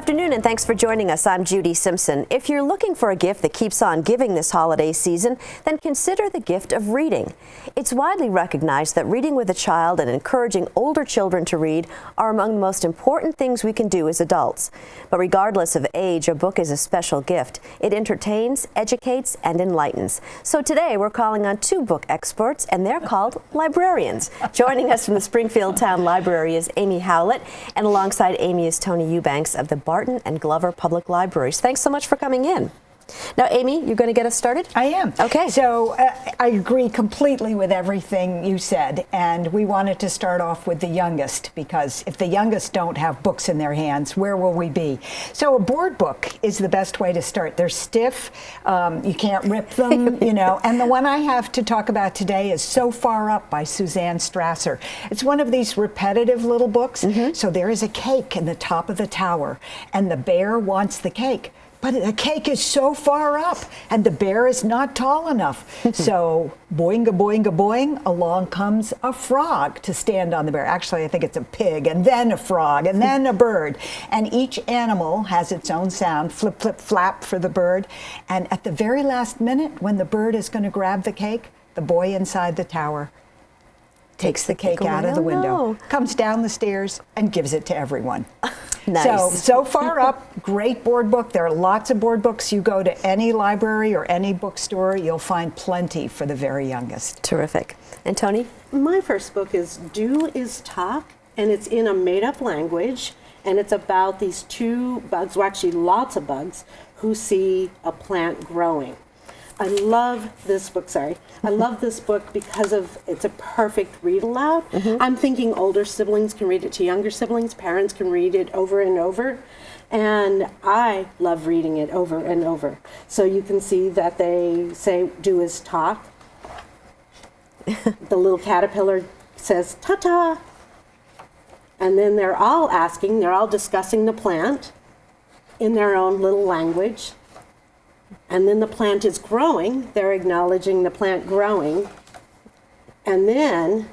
afternoon, and thanks for joining us. I'm Judy Simpson. If you're looking for a gift that keeps on giving this holiday season, then consider the gift of reading. It's widely recognized that reading with a child and encouraging older children to read are among the most important things we can do as adults. But regardless of age, a book is a special gift. It entertains, educates, and enlightens. So today we're calling on two book experts, and they're called librarians. Joining us from the Springfield Town Library is Amy Howlett, and alongside Amy is Tony Eubanks of the Barton and Glover Public Libraries. Thanks so much for coming in. Now, Amy, you're going to get us started? I am. Okay. So I agree completely with everything you said, and we wanted to start off with the youngest, because if the youngest don't have books in their hands, where will we be? So a board book is the best way to start. They're stiff, you can't rip them, you know, and the one I have to talk about today is So Far Up by Suzanne Strasser. It's one of these repetitive little books. So there is a cake in the top of the tower, and the bear wants the cake. But the cake is so far up, and the bear is not tall enough. So, boing-a, boing-a, boing, along comes a frog to stand on the bear. Actually, I think it's a pig, and then a frog, and then a bird. And each animal has its own sound, flip, flip, flap for the bird. And at the very last minute, when the bird is going to grab the cake, the boy inside the tower takes the cake out of the window, comes down the stairs, and gives it to everyone. Nice. So Far Up, great board book. There are lots of board books. You go to any library or any bookstore, you'll find plenty for the very youngest. Terrific. And Tony? My first book is Do Is Talk, and it's in a made-up language, and it's about these two bugs, well, actually lots of bugs, who see a plant growing. I love this book, I love this book because it's a perfect read aloud. I'm thinking older siblings can read it to younger siblings, parents can read it over and over, and I love reading it over and over. So you can see that they say, do is talk. The little caterpillar says, ta-ta. And then they're all discussing the plant in their own little language. And then the plant is growing. They're acknowledging the plant growing. And then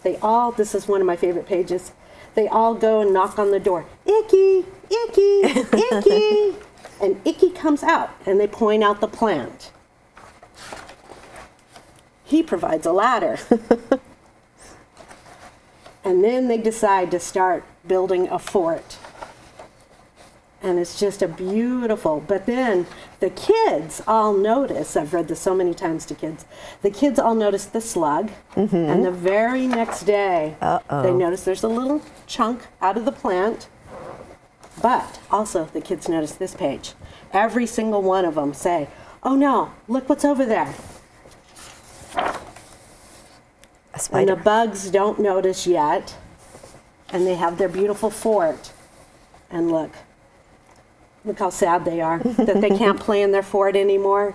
this is one of my favorite pages, they all go and knock on the door. Icky, Icky, Icky. And Icky comes out, and they point out the plant. He provides a ladder. And then they decide to start building a fort. And it's just a beautiful, but then the kids all notice, I've read this so many times to kids, the kids all notice the slug, and the very next day, they notice there's a little chunk out of the plant, but also the kids notice this page. Every single one of them say, oh no, look what's over there. A spider. And the bugs don't notice yet, and they have their beautiful fort, and look how sad they are that they can't play in their fort anymore.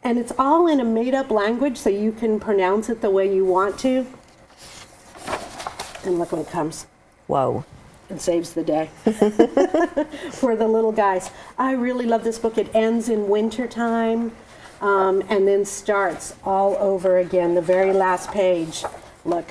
And it's all in a made-up language, so you can pronounce it the way you want to. And look when it comes. Whoa. And saves the day for the little guys. I really love this book. It ends in winter time, and then starts all over again. The very last page. Look.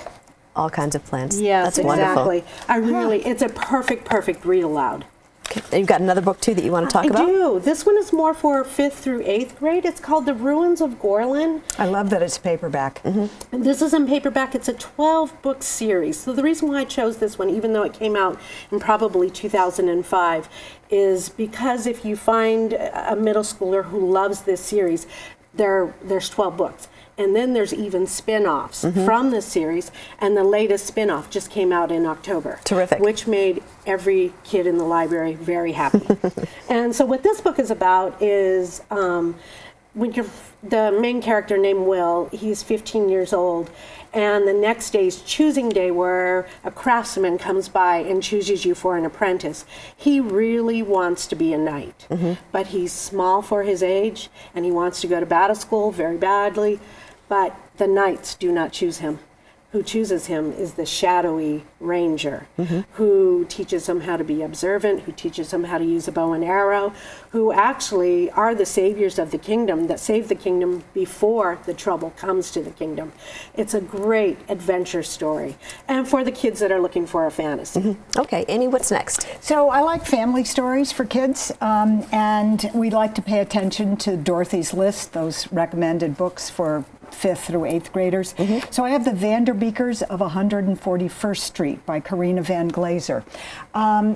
All kinds of plants. Yes, that's exactly. Wonderful. It's a perfect read aloud. Okay. You've got another book, too, that you want to talk about? I do. This one is more for 5th through 8th grade. It's called The Ruins of Goreln. I love that it's paperback. And this is in paperback. It's a 12-book series. So the reason why I chose this one, even though it came out in probably 2005, is because if you find a middle schooler who loves this series, there's 12 books. And then there's even spin-offs from this series, and the latest spin-off just came out in October. Terrific. Which made every kid in the library very happy. And so what this book is about is the main character named Will, he's 15 years old, and the next day is choosing day, where a craftsman comes by and chooses you for an apprentice. He really wants to be a knight, but he's small for his age, and he wants to go to battle school very badly, but the knights do not choose him. who chooses him is the shadowy ranger, who teaches him how to be observant, who teaches him how to use a bow and arrow, who actually are the saviors of the kingdom, that save the kingdom before the trouble comes to the kingdom. It's a great adventure story, and for the kids that are looking for a fantasy. Okay, Amy, what's next? So I like family stories for kids, and we like to pay attention to Dorothy's List, those recommended books for 5th through 8th graders. So I have The Vanderbeekers of 141st Street by Karina Van Glazer.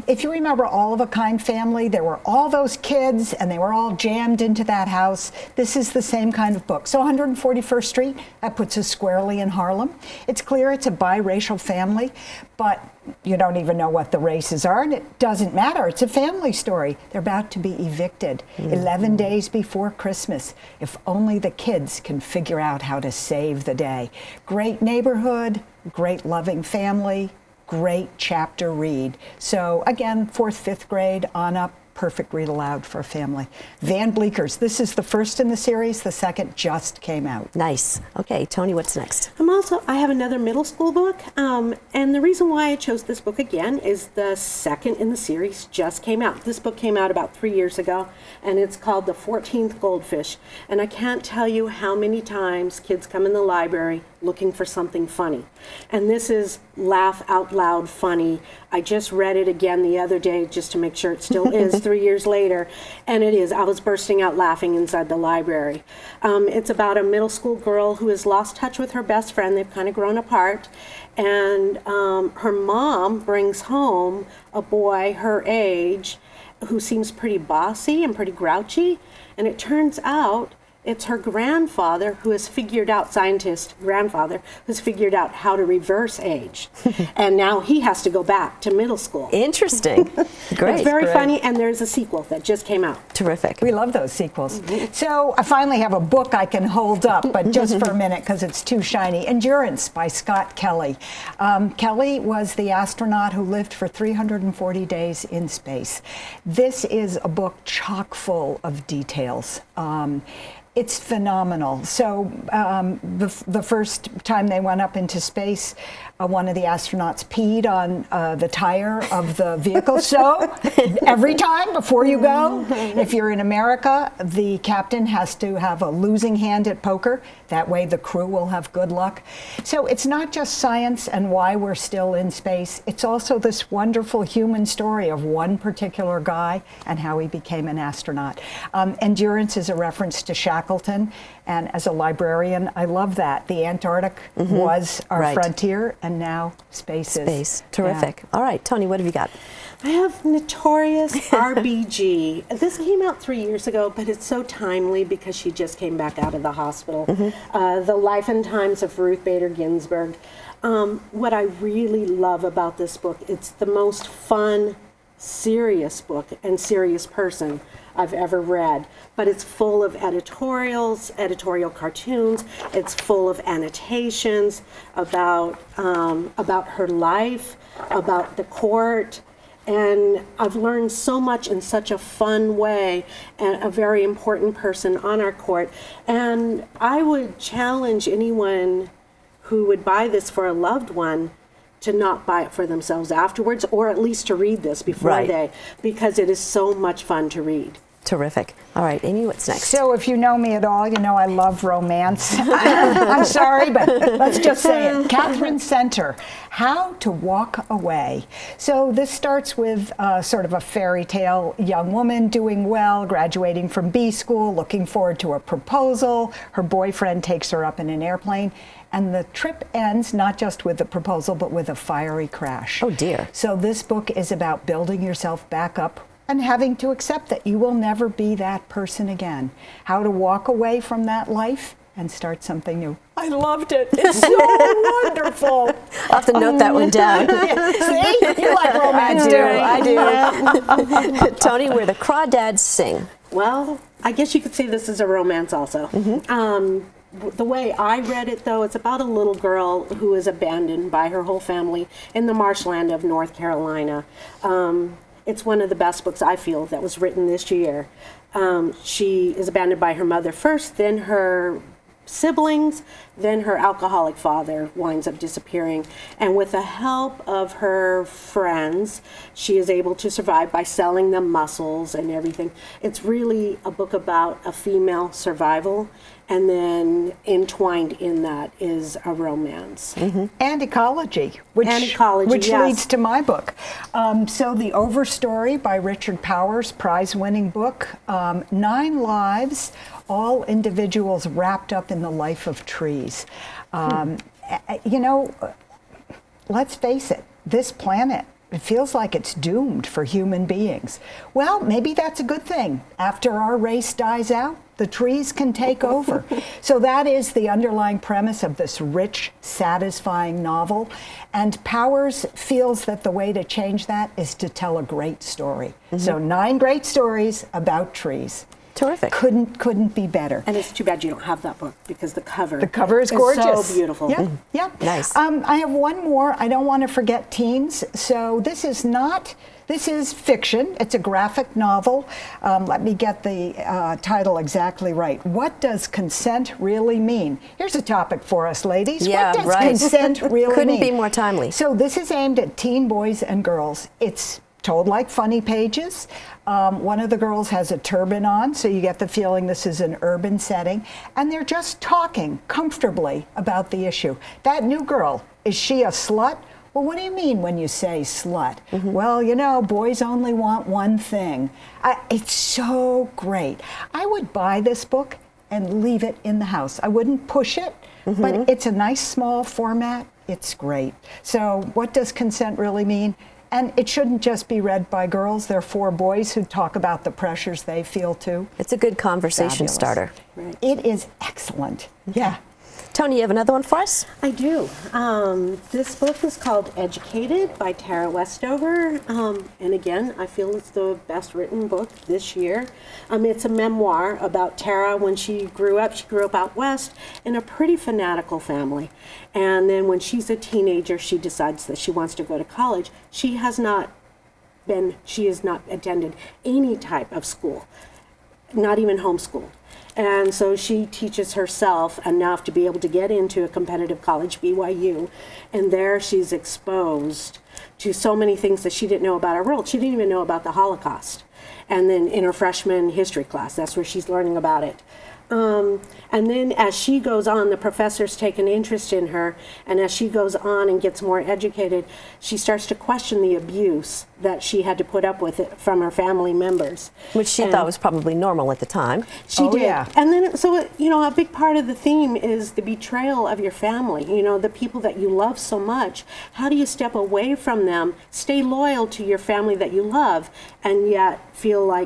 If you remember All of a Kind Family, there were all those kids and they were all jammed into that house. This is the same kind of book. So 141st Street, that puts us squarely in Harlem. It's clear it's a biracial family, but you don't even know what the races are, and it doesn't matter. It's a family story. They're about to be evicted 11 days before Christmas. If only the kids can figure out how to save the day. Great neighborhood, great loving family, great chapter read. So again, 4th, 5th grade on up. Perfect read aloud for a family. Van Bleekers, this is the first in the series. The second just came out. Nice. Okay, Tony, what's next? I have another middle school book, and the reason why I chose this book again is the second in the series just came out. This book came out about 3 years ago, and it's called The 14th Goldfish. And I can't tell you how many times kids come in the library looking for something funny. And this is laugh out loud funny. I just read it again the other day just to make sure it still is 3 years later, and it is. I was bursting out laughing inside the library. It's about a middle school girl who has lost touch with her best friend. They've kind of grown apart, and her mom brings home a boy her age who seems pretty bossy and pretty grouchy, and it turns out it's her grandfather who has figured out, scientist grandfather, who's figured out how to reverse age. And now he has to go back to middle school. Interesting. Great. It's very funny, and there's a sequel that just came out. Terrific. We love those sequels. So I finally have a book I can hold up, but just for a minute because it's too shiny. Endurance by Scott Kelly. Kelly was the astronaut who lived for 340 days in space. This is a book chock full of details. It's phenomenal. So the first time they went up into space, one of the astronauts peed on the tire of the vehicle. So every time before you go, if you're in America, the captain has to have a losing hand at poker. That way the crew will have good luck. So it's not just science and why we're still in space. It's also this wonderful human story of one particular guy and how he became an astronaut. Endurance is a reference to Shackleton. And as a librarian, I love that. The Antarctic was our frontier, and now space is. Space. Terrific. Yeah. All right, Tony, what have you got? I have Notorious RBG. This came out 3 years ago, but it's so timely because she just came back out of the hospital. The Life and Times of Ruth Bader Ginsburg. What I really love about this book, it's the most fun, serious book and serious person I've ever read, but it's full of editorials, editorial cartoons. It's full of annotations about her life, about the court, and I've learned so much in such a fun way, and a very important person on our court. And I would challenge anyone who would buy this for a loved one to not buy it for themselves afterwards, or at least to read this before because it is so much fun to read. Terrific. All right, Amy, what's next? So if you know me at all, you know I love romance. I'm sorry, but let's just say it. Catherine Center, How to Walk Away. So this starts with sort of a fairy tale young woman doing well, graduating from B school, looking forward to a proposal. Her boyfriend takes her up in an airplane. And the trip ends not just with the proposal, but with a fiery crash. Oh, dear. So this book is about building yourself back up and having to accept that you will never be that person again. How to walk away from that life and start something new. I loved it. It's so wonderful. I'll have to note that one down. See? You like romance, too. I do. Tony, where the Crawdads sing. Well, I guess you could say this is a romance also. The way I read it, though, it's about a little girl who is abandoned by her whole family in the marshland of North Carolina. It's one of the best books, I feel, that was written this year. She is abandoned by her mother first, then her siblings. Then her alcoholic father winds up disappearing. And with the help of her friends, she is able to survive by selling them mussels and everything. It's really a book about a female survival. And then entwined in that is a romance. And ecology, which yes. leads to my book. So The Overstory by Richard Powers, prize-winning book. 9 lives, all individuals wrapped up in the life of trees. You know, let's face it, this planet, it feels like it's doomed for human beings. Well, maybe that's a good thing. After our race dies out, the trees can take over. So that is the underlying premise of this rich, satisfying novel. And Powers feels that the way to change that is to tell a great story. So 9 great stories about trees. Terrific. Couldn't be better. And it's too bad you don't have that book because the cover is gorgeous. So beautiful. Yeah, yeah. Nice. I have one more. I don't want to forget teens. So this is fiction. It's a graphic novel. Let me get the title exactly right. What does consent really mean? Here's a topic for us, ladies. Yeah, what does right. consent really mean? Couldn't be more timely. So this is aimed at teen boys and girls. It's told like funny pages. One of the girls has a turban on, so you get the feeling this is an urban setting. And they're just talking comfortably about the issue. That new girl, is she a slut? Well, what do you mean when you say slut? Well, you know, boys only want one thing. It's so great. I would buy this book and leave it in the house. I wouldn't push it, but it's a nice small format. It's great. So what does consent really mean? And it shouldn't just be read by girls. There are 4 boys who talk about the pressures they feel too. It's a good conversation Fabulous. starter. Right. It is excellent. Yeah. Tony, you have another one for us? I do. This book is called Educated by Tara Westover. And again, I feel it's the best written book this year. It's a memoir about Tara when she grew up. She grew up out west in a pretty fanatical family. And then when she's a teenager, she decides that she wants to go to college. She has not attended any type of school, not even homeschooled. And so she teaches herself enough to be able to get into a competitive college, BYU, and there she's exposed to so many things that she didn't know about our world. She didn't even know about the Holocaust. And then in her freshman history class, that's where she's learning about it. And then as she goes on, the professors take an interest in her, and as she goes on and gets more educated, she starts to question the abuse that she had to put up with it from her family members. Which she thought was probably normal at the time. She did. Yeah. And then, so, you know, a big part of the theme is the betrayal of your family, you know, the people that you love so much. How do you step away from them, stay loyal to your family that you love, and yet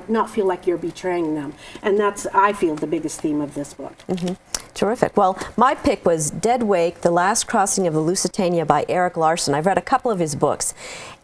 not feel like you're betraying them? And that's, I feel, the biggest theme of this book. Terrific. Well, my pick was Dead Wake, The Last Crossing of the Lusitania by Eric Larson. I've read a couple of his books.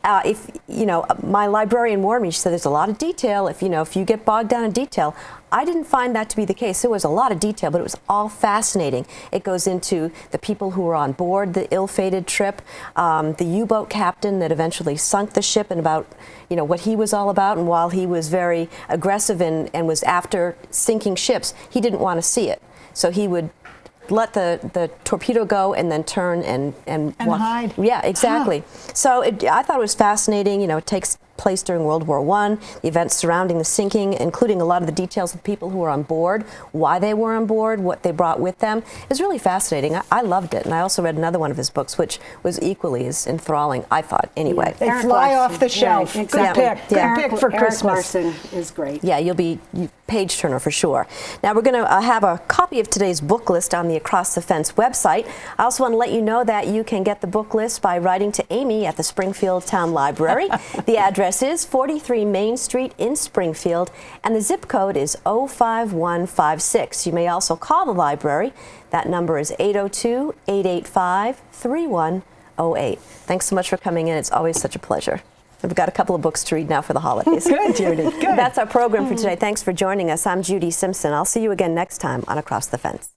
If you know, my librarian warned me. She said there's a lot of detail. If you get bogged down in detail, I didn't find that to be the case. There was a lot of detail, but it was all fascinating. It goes into the people who were on board the ill-fated trip, the U-boat captain that eventually sunk the ship, and about what he was all about. And while he was very aggressive and was after sinking ships, he didn't want to see it. So he would let the torpedo go and then turn and hide. Yeah, exactly. So I thought it was fascinating. It takes place during World War I, the events surrounding the sinking, including a lot of the details of people who were on board, why they were on board, what they brought with them. It was really fascinating. I loved it. And I also read another one of his books, which was equally as enthralling, I thought, anyway. They fly off the shelf. Right, exactly. Good pick. Good pick for Christmas. Eric Larson is great. Yeah, you'll be page turner for sure. Now we're going to have a copy of today's book list on the Across the Fence website. I also want to let you know that you can get the book list by writing to Amy at the Springfield Town Library. The address is 43 Main Street in Springfield, and the zip code is 05156. You may also call the library. That number is 802-885-3108. Thanks so much for coming in. It's always such a pleasure. We've got a couple of books to read now for the holidays. Good, Judy. Good. That's our program for today. Thanks for joining us. I'm Judy Simpson. I'll see you again next time on Across the Fence.